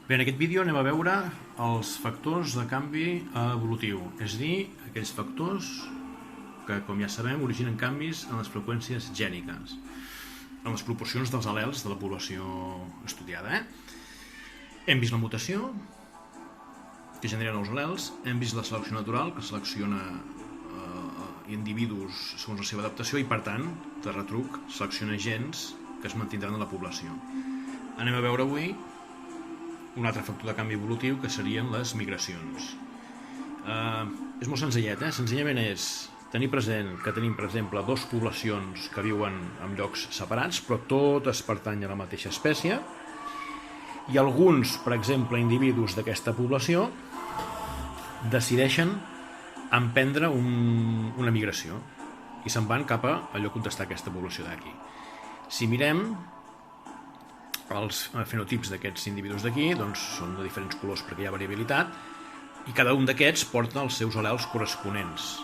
Bé, en aquest vídeo anem a veure els factors de canvi evolutiu, és a dir, aquells factors que, com ja sabem, originen canvis en les freqüències gèniques, en les proporcions dels al·lels de la població estudiada. Hem vist la mutació, que genera nous al·lels, hem vist la selecció natural, que selecciona individus segons la seva adaptació i, per tant, de retruc, selecciona gens que es mantindran en la població. Anem a veure avui un altre factor de canvi evolutiu, que serien les migracions. És molt senzillet, senzillament és tenir present que tenim, per exemple, dues poblacions que viuen en llocs separats, però totes pertanyen a la mateixa espècie, i alguns, per exemple, individus d'aquesta població decideixen emprendre una migració i se'n van cap a allò on està aquesta població d'aquí. Si mirem els fenotips d'aquests individus d'aquí, doncs són de diferents colors perquè hi ha variabilitat, i cada un d'aquests porta els seus al·lels corresponents.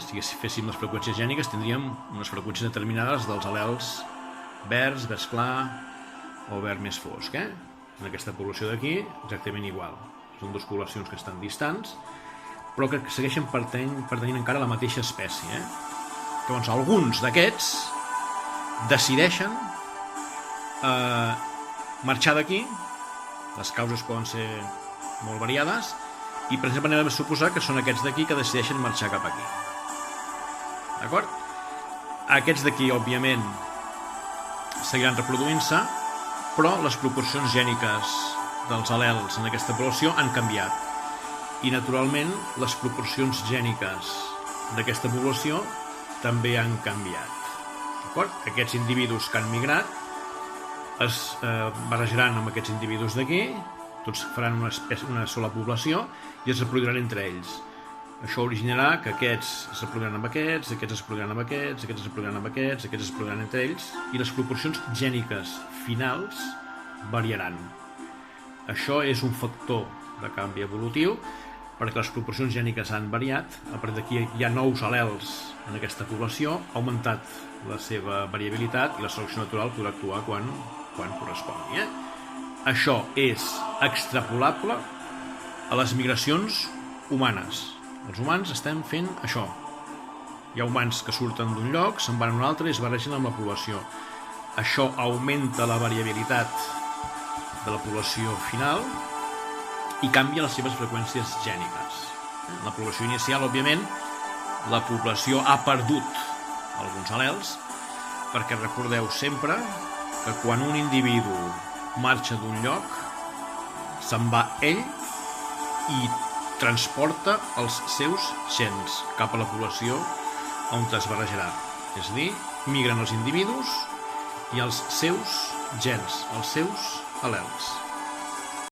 Si féssim les freqüències gèniques tindríem unes freqüències determinades dels al·lels verds, verd clar o verd més fosc. En aquesta població d'aquí exactament igual. Són dues poblacions que estan distants, però que segueixen pertanyent encara a la mateixa espècie. Llavors, alguns d'aquests decideixen marxar d'aquí. Les causes poden ser molt variades i, per exemple, anem a suposar que són aquests d'aquí que decideixen marxar cap aquí. D'acord? Aquests d'aquí, òbviament, seguiran reproduint-se, però les proporcions gèniques dels al·lels en aquesta població han canviat. I, naturalment, les proporcions gèniques d'aquesta població també han canviat. D'acord? Aquests individus que han migrat es barrejaran amb aquests individus d'aquí, tots faran una sola població i es reproduiran entre ells. Això originarà que aquests es reproduiran amb aquests, aquests es reproduiran amb aquests, aquests es reproduiran amb aquests, aquests es reproduiran entre ells, i les proporcions gèniques finals variaran. Això és un factor de canvi evolutiu, perquè les proporcions gèniques han variat, a partir d'aquí hi ha nous al·lels en aquesta població, ha augmentat la seva variabilitat i la selecció natural podrà actuar quan correspongui. Això és extrapolable a les migracions humanes. Els humans estem fent això. Hi ha humans que surten d'un lloc, se'n van a un altre i es barregen amb la població. Això augmenta la variabilitat de la població final i canvia les seves freqüències gèniques. En la població inicial, òbviament, la població ha perdut alguns al·lels, perquè recordeu sempre que quan un individu marxa d'un lloc, se'n va ell i transporta els seus gens cap a la població on es barrejarà. És a dir, migren els individus i els seus gens, els seus al·lels.